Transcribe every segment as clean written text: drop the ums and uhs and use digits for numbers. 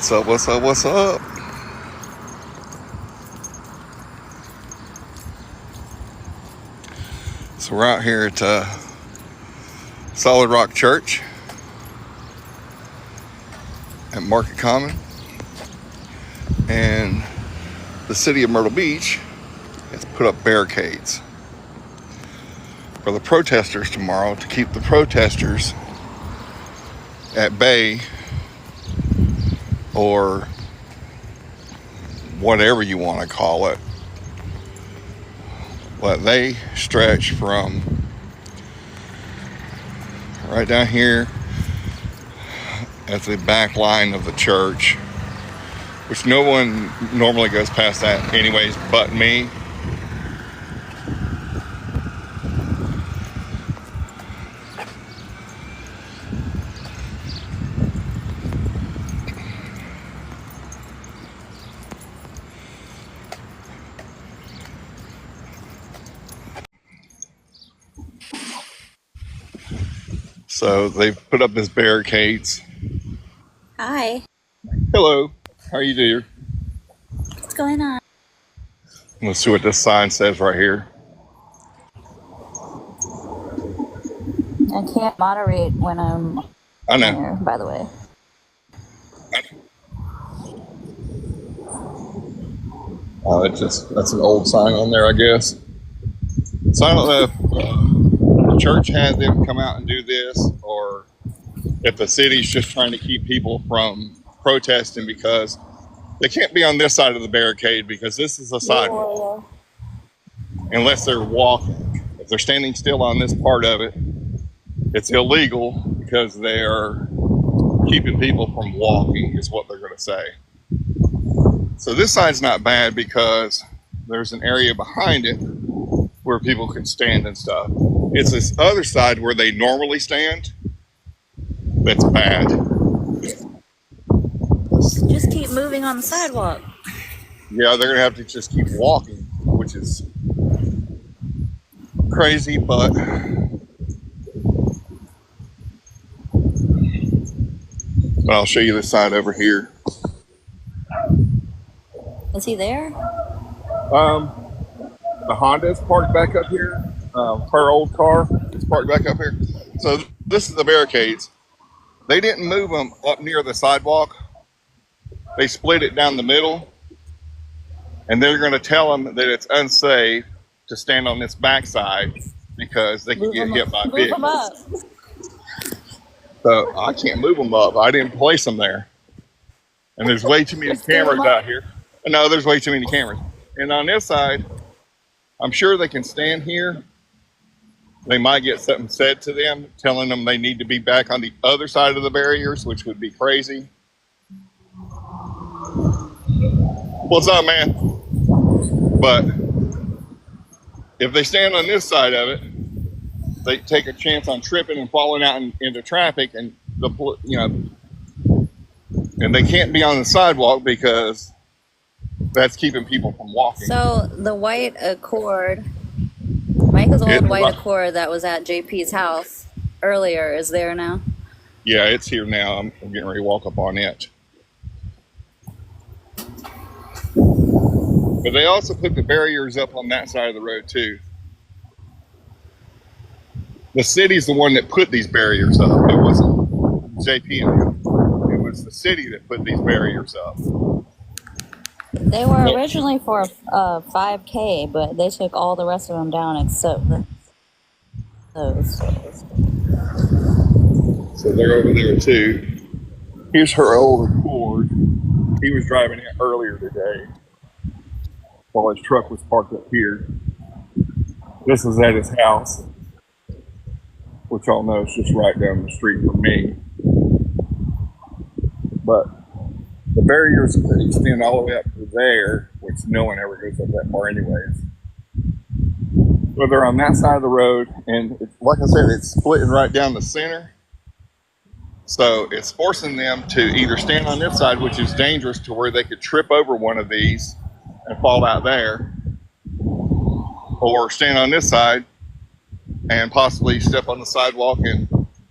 What's up, what's up, what's up? So we're out here at Solid Rock Church at Market Common, and the City of Myrtle Beach has put up barricades for the protesters tomorrow to keep the protesters at bay, or whatever you want to call it. But they stretch from right down here at the back line of the church, which no one normally goes past that anyways but me. So they've put up these barricades. Hi. Hello, how are you, dear? What's going on? Let's see what this sign says right here. I can't moderate when I'm I know. here, by the way. That's an old sign on there, I guess. So I don't know if the church had them come out and do this, or if the city's just trying to keep people from protesting, because they can't be on this side of the barricade because this is a sidewalk. Unless they're walking. If they're standing still on this part of it, it's illegal because they are keeping people from walking, is what they're going to say. So this side's not bad because there's an area behind it where people can stand and stuff. It's this other side where they normally stand that's bad. Just keep moving on the sidewalk. Yeah, they're going to have to just keep walking, which is crazy, but I'll show you this side over here. Is he there? The Honda's parked back up here. Her old car is parked back up here. So this is the barricades. They didn't move them up near the sidewalk. They split it down the middle, and they're going to tell them that it's unsafe to stand on this backside because they can get hit by vehicles. So I can't move them up. I didn't place them there. And there's way too many cameras out here. No, there's way too many cameras. And on this side, I'm sure they can stand here. They might get something said to them, telling them they need to be back on the other side of the barriers, which would be crazy. What's up, man? But if they stand on this side of it, they take a chance on tripping and falling out into traffic, and and they can't be on the sidewalk because that's keeping people from walking. So the white Accord, Michael's old white Accord that was at JP's house earlier, is there now? Yeah, it's here now. I'm getting ready to walk up on it. But they also put the barriers up on that side of the road too. The city's the one that put these barriers up. It wasn't JP and them. It was the city that put these barriers up. They were originally for 5K, but they took all the rest of them down except those. So they're over there too. Here's her old Accord. He was driving it earlier today while his truck was parked up here. This is at his house, which y'all know is just right down the street from me. But the barriers extend all the way up to there, which no one ever goes up that far anyways. But they're on that side of the road, and like I said, it's splitting right down the center. So it's forcing them to either stand on this side, which is dangerous to where they could trip over one of these and fall out there, or stand on this side and possibly step on the sidewalk and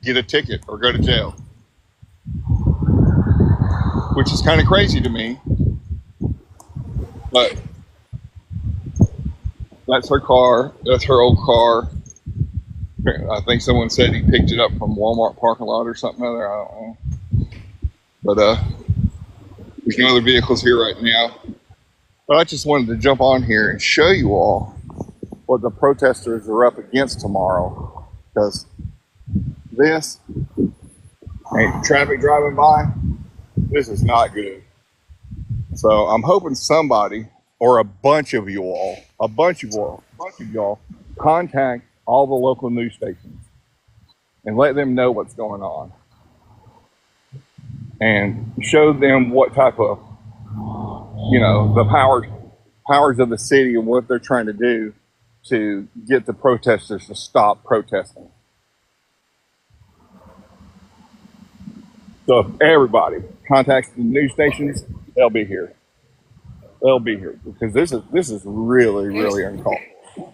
get a ticket or go to jail. which is kind of crazy to me. But that's her car. That's her old car. I think someone said he picked it up from Walmart parking lot or something other. I don't know. But there's no other vehicles here right now. But I just wanted to jump on here and show you all what the protesters are up against tomorrow. Because this ain't traffic driving by. This is not good. So I'm hoping somebody or a bunch of y'all contact all the local news stations and let them know what's going on and show them what type of, the powers of the city and what they're trying to do to get the protesters to stop protesting. So if everybody contacts the news stations, they'll be here. They'll be here because this is really, really uncalled for.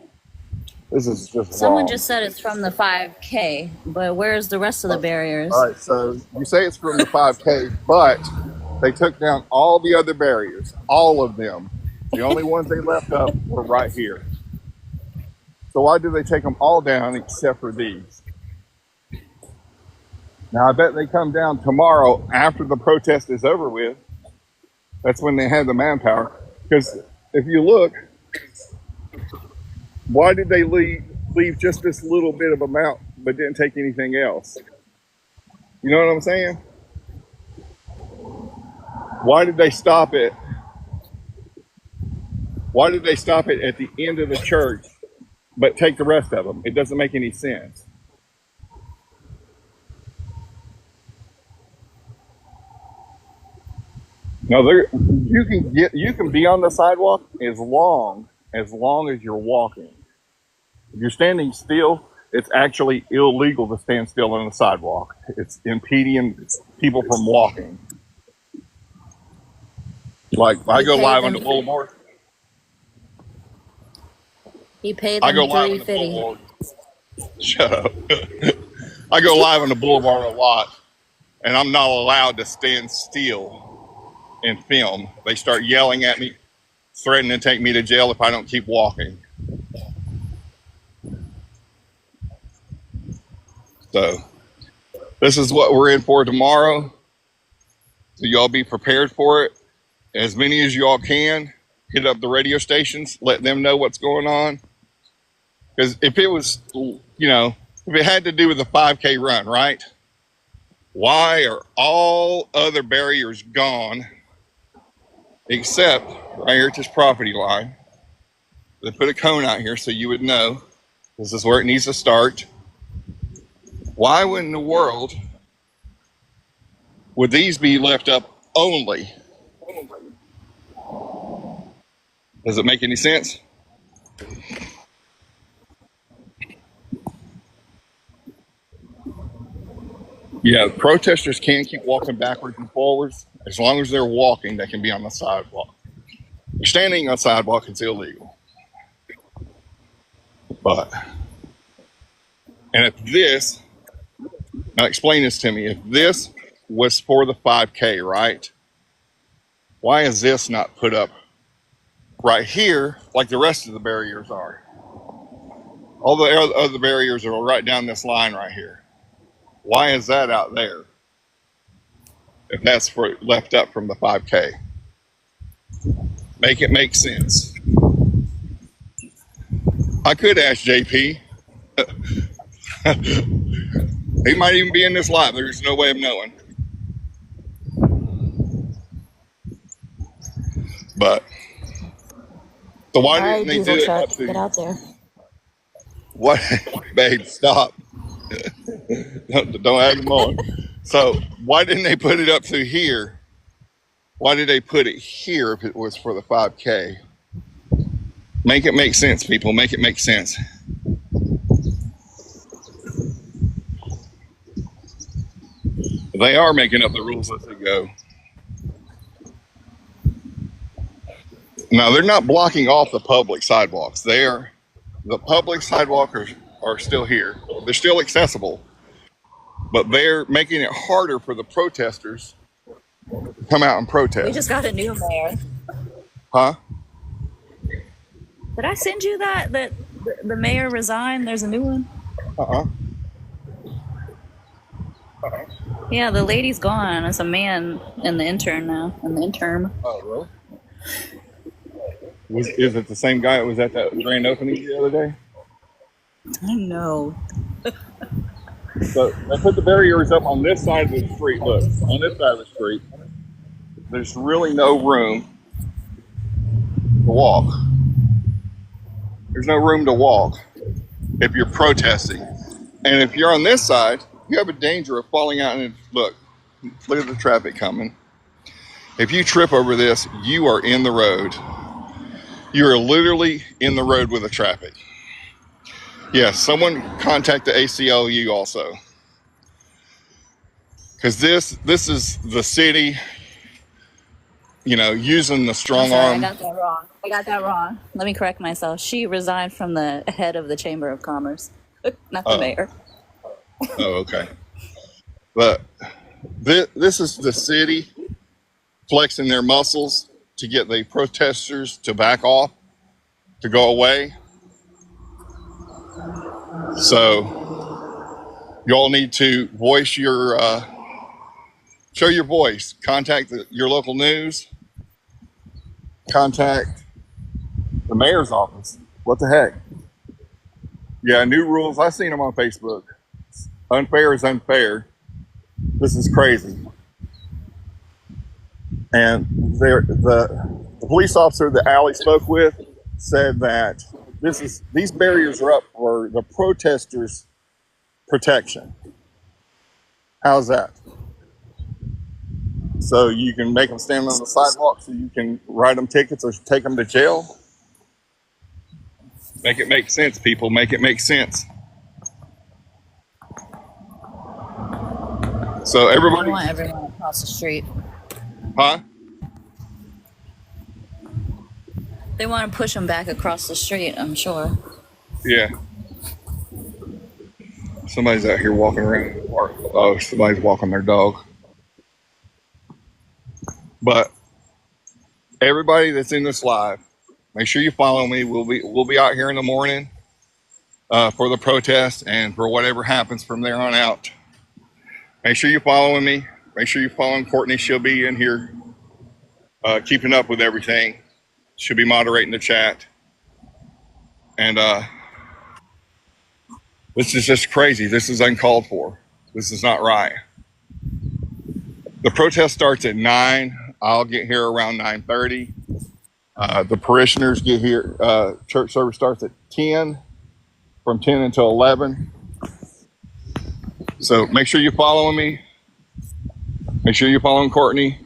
This is just Someone wrong. just said it's from the 5K, but where's the rest of the barriers? All right, so you say it's from the 5K, but they took down all the other barriers, all of them. The only ones they left up were right here. So why do they take them all down except for these? Now, I bet they come down tomorrow after the protest is over with. That's when they have the manpower. Because if you look, why did they leave just this little bit of amount but didn't take anything else? You know what I'm saying? Why did they stop it? Why did they stop it at the end of the church but take the rest of them? It doesn't make any sense. No, you can be on the sidewalk as long as you're walking. If you're standing still, it's actually illegal to stand still on the sidewalk. It's impeding people from walking. Like I go live on the boulevard. He paid I them go live on the $3.50. boulevard. Shut up. I go live on the boulevard a lot, and I'm not allowed to stand still and film. They start yelling at me, threatening to take me to jail if I don't keep walking. So this is what we're in for tomorrow. So y'all be prepared for it. As many as y'all can, hit up the radio stations, let them know what's going on. Because if it was, if it had to do with the 5K run, right? Why are all other barriers gone except right here at this property line? They put a cone out here so you would know this is where it needs to start. Why in the world would these be left up only? Does it make any sense? Yeah, protesters can keep walking backwards and forwards. As long as they're walking, they can be on the sidewalk. Standing on the sidewalk is illegal. And if this, now explain this to me, if this was for the 5K, right? Why is this not put up right here like the rest of the barriers are? All the other barriers are right down this line right here. Why is that out there if that's for left up from the 5K? Make it make sense. I could ask JP. He might even be in this live. There's no way of knowing. But so why didn't they do it up to? Get out there. What, babe? Stop! Don't add them on. So why didn't they put it up to here? Why did they put it here if it was for the 5K? Make it make sense, people. Make it make sense. They are making up the rules as they go. Now, they're not blocking off the public sidewalks. The public sidewalks are still here. They're still accessible. But they're making it harder for the protesters come out and We protest. just got a new mayor. Huh? Did I send you that the mayor resigned? There's a new one. Uh-uh. Yeah, the lady's gone. It's a man in the intern now. In the interim. Oh, really? Is it the same guy that was at that grand opening the other day? I know. So they put the barriers up on this side of the street. Look, on this side of the street, there's really no room to walk. There's no room to walk if you're protesting. And if you're on this side, you have a danger of falling out and look at the traffic coming. If you trip over this, you are in the road. You are literally in the road with the traffic. Yes, someone contact the ACLU also. Because this is the city, using the I'm strong sorry, I arm. got that wrong. Let me correct myself. She resigned from the head of the Chamber of Commerce, not the mayor. Oh, okay. But this is the city flexing their muscles to get the protesters to back off, to go away. So y'all need to voice your, show your voice. Contact your local news. Contact the mayor's office. What the heck? Yeah, new rules. I've seen them on Facebook. Unfair is unfair. This is crazy. And the police officer that Allie spoke with said that these barriers are up for the protesters' protection. How's that? So you can make them stand on the sidewalk so you can write them tickets or take them to jail? Make it make sense, people. Make it make sense. So They everybody, want everyone across the street. huh? They want to push them back across the street, I'm sure. Yeah. Somebody's out here walking around. Oh, somebody's walking their dog. But everybody that's in this live, make sure you follow me. We'll be out here in the morning for the protest and for whatever happens from there on out. Make sure you're following me. Make sure you're following Courtney. She'll be in here keeping up with everything. She'll be moderating the chat. And this is just crazy. This is uncalled for. This is not right. The protest starts at 9. I'll get here around 9:30. The parishioners get here. Church service starts at 10, from 10 until 11. So make sure you're following me. Make sure you're following Courtney.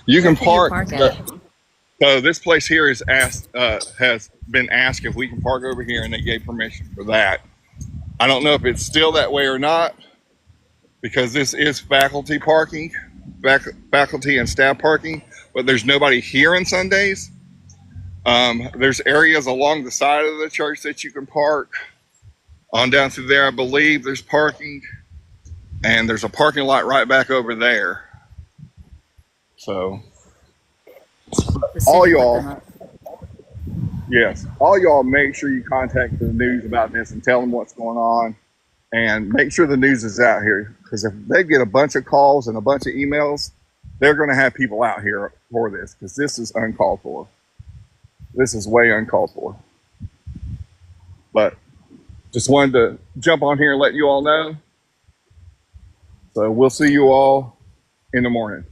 You can park. So this place here is has been asked if we can park over here, and they gave permission for that. I don't know if it's still that way or not, because this is faculty parking, faculty and staff parking, but there's nobody here on Sundays. There's areas along the side of the church that you can park. On down through there, I believe there's parking, and there's a parking lot right back over there. So all y'all, yes, all y'all make sure you contact the news about this and tell them what's going on, and make sure the news is out here, because if they get a bunch of calls and a bunch of emails, they're going to have people out here for this, because this is uncalled for. This is way uncalled for. But just wanted to jump on here and let you all know. So we'll see you all in the morning.